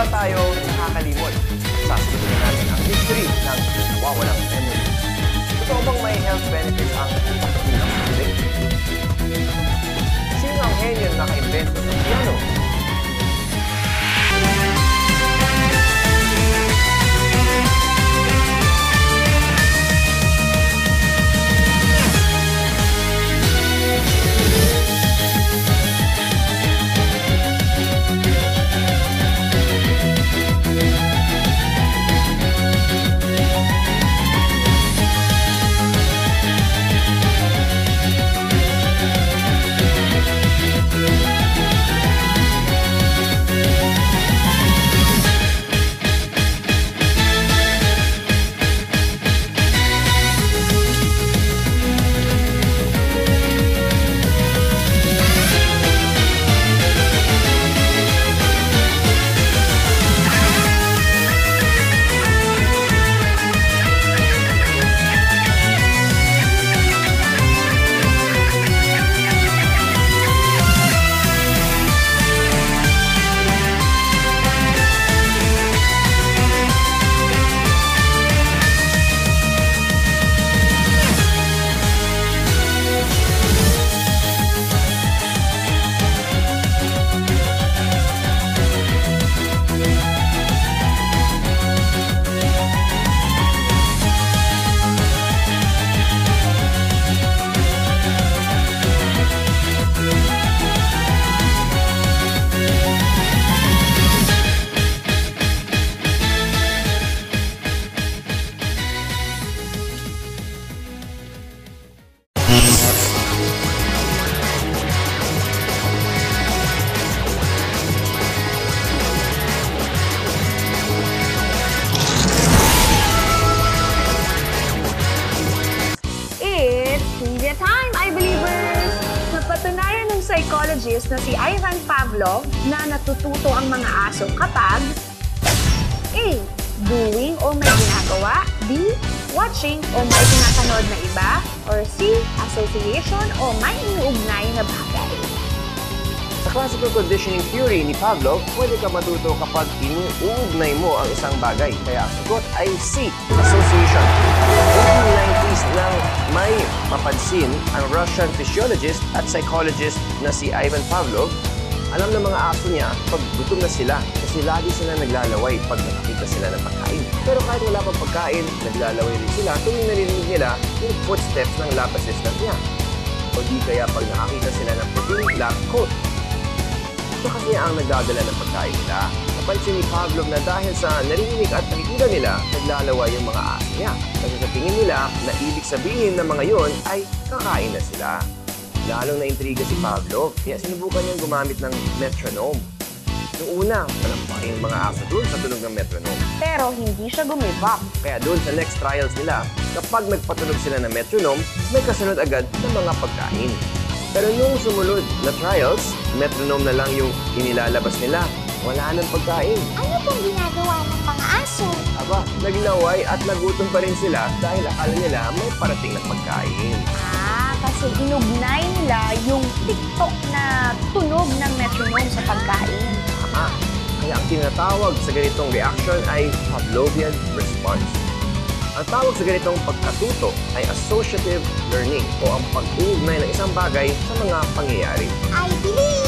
ba tayo nakakalimot? Sasagutin natin ang mystery ng nawawalang memory. Totoo bang may health benefits ang pagtutunan ng music? Sino ang henyo na naka-invento ng piano? Psychologist na si Ivan Pavlov na natututo ang mga aso kapag A. Doing o may ginagawa, B. Watching o may pinapanood na iba, or C. Association o may iniugnay na bagay. Sa classical conditioning theory ni Pavlov, pwede ka matuto kapag iniuugnay mo ang isang bagay. Kaya ang sagot ay C. Association. Noong 1990s nang may mapansin ang Russian physiologist at psychologist na si Ivan Pavlov, alam ng mga aso niya pag gutom na sila kasi lagi sila naglalaway pag nakakita sila ng pagkain. Pero kahit wala pang pagkain, naglalaway rin sila tuwing narinig nila yung footsteps ng lab assistant niya. O di kaya pag nakakita sila ng puting lab coat. Ito kasi ang nagdadala ng pagkain nila. Napansin ni Pavlov na dahil sa narinig at nakikita nila, naglalaway yung mga aso niya. Kasi sa tingin nila na ibig sabihin ng mga yon ay kakain na sila. Lalong na-intriga si Pavlov, kaya sinubukan niyang gumamit ng metronome. Noong una, malampaking yung mga aso doon sa tunog ng metronome. Pero hindi siya gumive up. Kaya doon sa next trials nila, kapag nagpatunog sila ng metronome, may kasunod agad ng mga pagkain. Pero nung sumunod na trials, metronome na lang yung inilalabas nila. Wala nang pagkain. Ano pong ginagawa ng mga aso? Aba, naglaway at nagutom pa rin sila dahil akala nila may parating na pagkain. Kasi inugnay nila yung tiktok na tunog ng metronome sa pagkain. Kaya ang tinatawag sa ganitong reaction ay Pavlovian response. Ang tawag sa ganitong pagkatuto ay associative learning o ang pag-uugnay ng isang bagay sa mga pangyayari. I believe!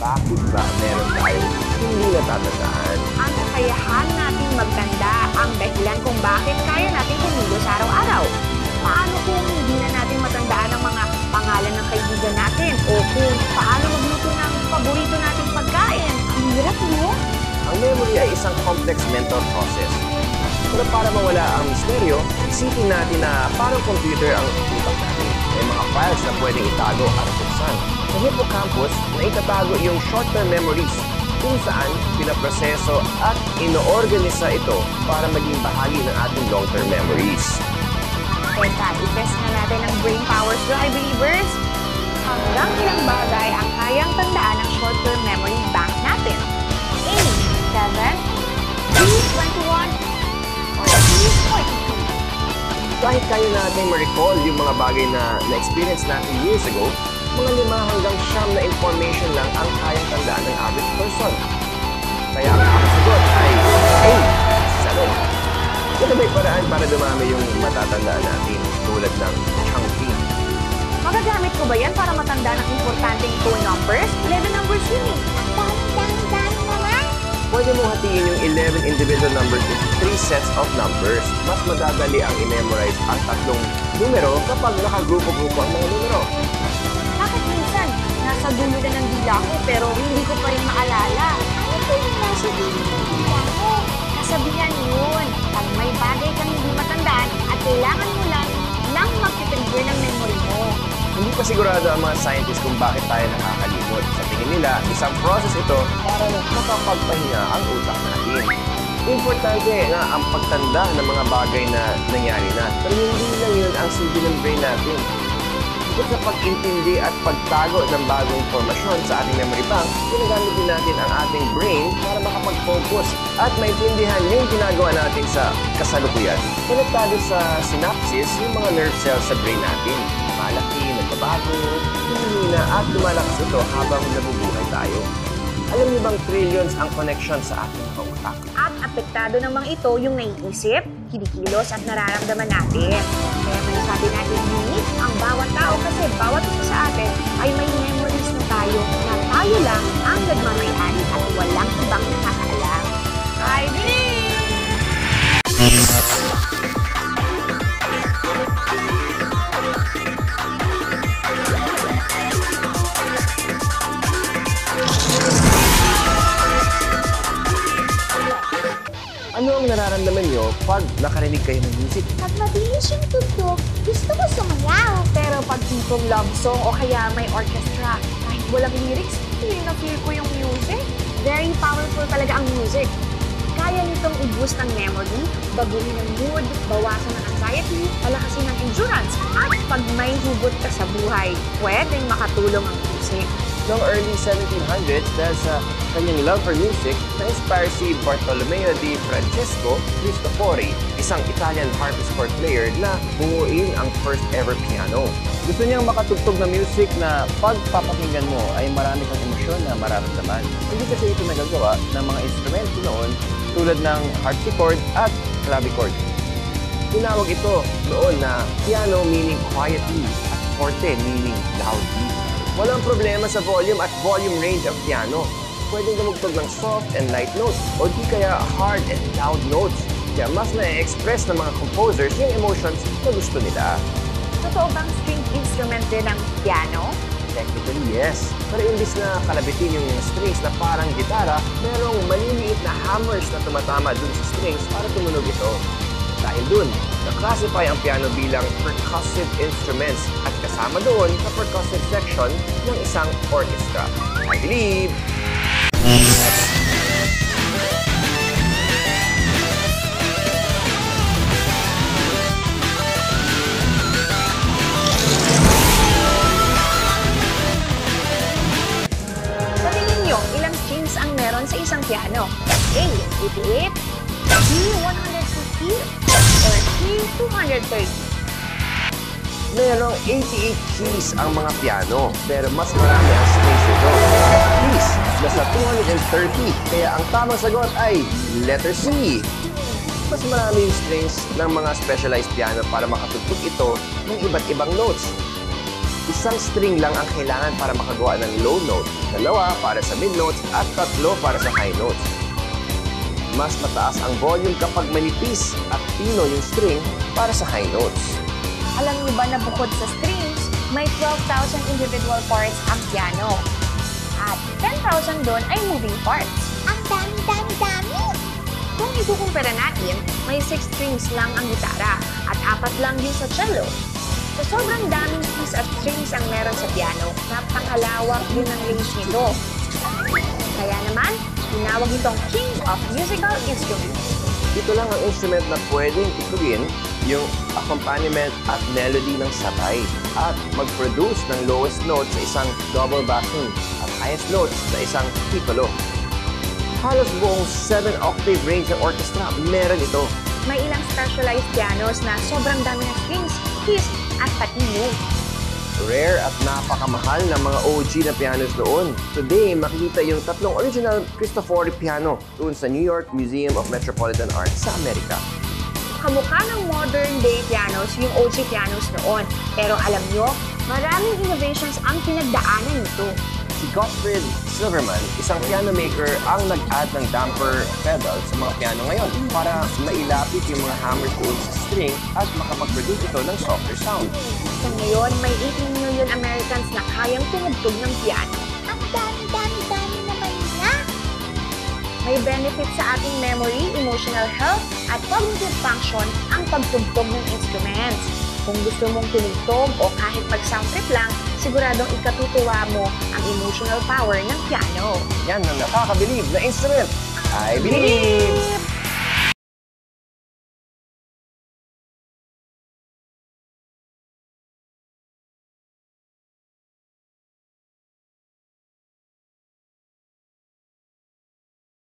Bakit ba meron tayong hindi natatandaan? Ang kakayahan nating magtanda ang dahilan kung bakit kaya natin kumilos araw-araw. Paano kung hindi na natin matandaan ang mga pangalan ng kaibigan natin o kung paano magluto ng paborito nating pagkain? Ang hirap, no? Ang memory ay isang complex mental process. Pero para mawala ang misteryo, isipin natin na parang computer ang utak natin. May mga files na pwedeng itago at buksan. Sa hippocampus, naitatago yung short-term memories kung saan pinaproseso at inoorganisa ito para maging bahagi ng ating long-term memories. Teka, i-test na natin ang brain powers do, I believers. Hanggang ilang bagay ang kayang tandaan ng short-term memory bank natin? A. kaya natin ma-recall yung mga bagay na na-experience natin years ago, mga 5 hanggang 9 na information lang ang kayang tandaan ng average person. Kaya ang sagot ay A, 7. Ito ba'y paraan para dumami yung matatandaan natin tulad ng chunking? Magagamit ko ba yan para matanda ng importanteng 2 numbers? 11 numbers yun eh. Dami naman. Pwede mong hatiin yung 11 individual numbers into 3 sets of numbers. Mas madadali ang i-memorize ang 3 numero kapag nakagrupo-grupo ang mga numero. Bakit minsan, nasa dulo na ng dila ko pero hindi ko pa rin maalala? Ano po yung nasa dulo ng dila ko? Kasabihan yun, pag may bagay kang hindi matandaan at kailangan mo lang mag-trigger ng memory mo. Hindi pa sigurado ang mga scientists kung bakit tayo nakakalimot. Sa tingin nila, isang process ito para makapagpahinga ang utak natin. Importante nga ang pagtanda ng mga bagay na nangyari na. Pero hindi lang yun ang silbi ng brain natin. Bukod sa pag-intindi at pagtago ng bagong informasyon sa ating memory bank, ginagamit din natin ang ating brain para makapag-focus at maintindihan yung ginagawa natin sa kasalukuyan. Konektado sa synapses yung mga nerve cells sa brain natin. Malaki, nagbabago, humihina at lumalakas ito habang nabubuhay tayo. Alam niyo bang trillions ang connection sa ating mga utak? At apektado naman ito yung naiisip, kinikilos at nararamdaman natin. Kaya may sabi natin unique ang bawat tao kasi bawat isa sa atin ay may memories na tayo lang ang nagmamayari at walang ibang nakakaalam. I believe! Ano ang nararamdaman nyo pag nakarinig kayo ng music? Pag mabilis yung tugtog, gusto ko sumayaw. Pero pag tipong love song o kaya may orchestra, kahit walang lyrics, feel na feel ko yung music. Very powerful talaga ang music. Kaya nitong i-boost ang memory, baguhin ang mood, bawasan ang anxiety, palakasin ang endurance, at pag may hugot ka sa buhay, pwedeng makatulong ang music. Noong early 1700s, dahil sa kanyang love for music, na-inspire si Bartolomeo di Francesco Cristofori, isang Italian harpsichord player na bumuin ang first ever piano. Gusto niyang makatugtog na music na pag papakinggan mo ay marami kang emosyon na mararamdaman. Hindi kasi ito nagagawa ng mga instrumento noon tulad ng harpsichord at clavichord. Tinawag ito noon na piano meaning quietly at forte meaning loudly. Walang problema sa volume at volume range ng piano. Pwedeng gumugtog ng soft and light notes o di kaya hard and loud notes. Kaya mas na-express ng mga composers yung emotions na gusto nila. Totoo bang string instrument din ang piano? Technically, yes. Pero imbis na kalabitin yung strings na parang gitara, merong maliliit na hammers na tumatama dun sa strings para tumunog ito. Dahil dun, na-classify ang piano bilang percussive instruments at kasama doon sa percussive section ng isang orchestra. I believe! Sa tingin nyo, ilang strings ang meron sa isang piano? A. 88, B. 150, or C. 230? Merong 88 keys ang mga piano, pero mas marami ang strings nito. Keys, nasa 230, kaya ang tamang sagot ay letter C. Mas marami yung strings ng mga specialized piano para makatugtog ito ng iba't ibang notes. Isang string lang ang kailangan para makagawa ng low note, 2 para sa mid notes at 3 para sa high notes. Mas mataas ang volume kapag manipis at pino yung string para sa high notes. Alam niyo ba na bukod sa strings, may 12,000 individual parts ang piano. At 10,000 doon ay moving parts. Ang dami. Kung ikukumpara natin, may 6 strings lang ang gitara at 4 lang din sa cello. So sobrang daming keys at strings ang meron sa piano, napakalawak din ang range nito. Kaya naman, tinawag itong King of Musical Instruments. Ito lang ang instrument na pwedeng tugtugin yung accompaniment at melody ng sabay at mag-produce ng lowest note sa isang double basso at highest note sa isang piccolo. Halos buong 7-octave range ng orchestra, meron ito. may ilang specialized pianos na sobrang dami ng strings, keys, at pati move. Rare at napakamahal ng mga OG na pianos noon. Today, makikita yung tatlong original Cristofori piano doon sa New York Museum of Metropolitan Art sa Amerika. Kamukha ng modern day pianos yung OG pianos noon. Pero alam nyo, maraming innovations ang pinagdaanan nito. Si Gottfried Silverman, isang piano maker, ang nag-add ng damper pedal sa mga piano ngayon para mailapit yung mga hammers doon sa string at makapag-produce ito ng softer sound. Sa ngayon, may 18 million Americans na kayang tumugtog ng piano. Ang dami naman niya. May benefit sa ating memory, emotional health, at cognitive function ang pagtugtog ng instruments. Kung gusto mong tumugtog o kahit mag-sound trip lang, siguradong ikatutuwa mo ang emotional power ng piano. Yan ang nakakabilib na instrument. I believe!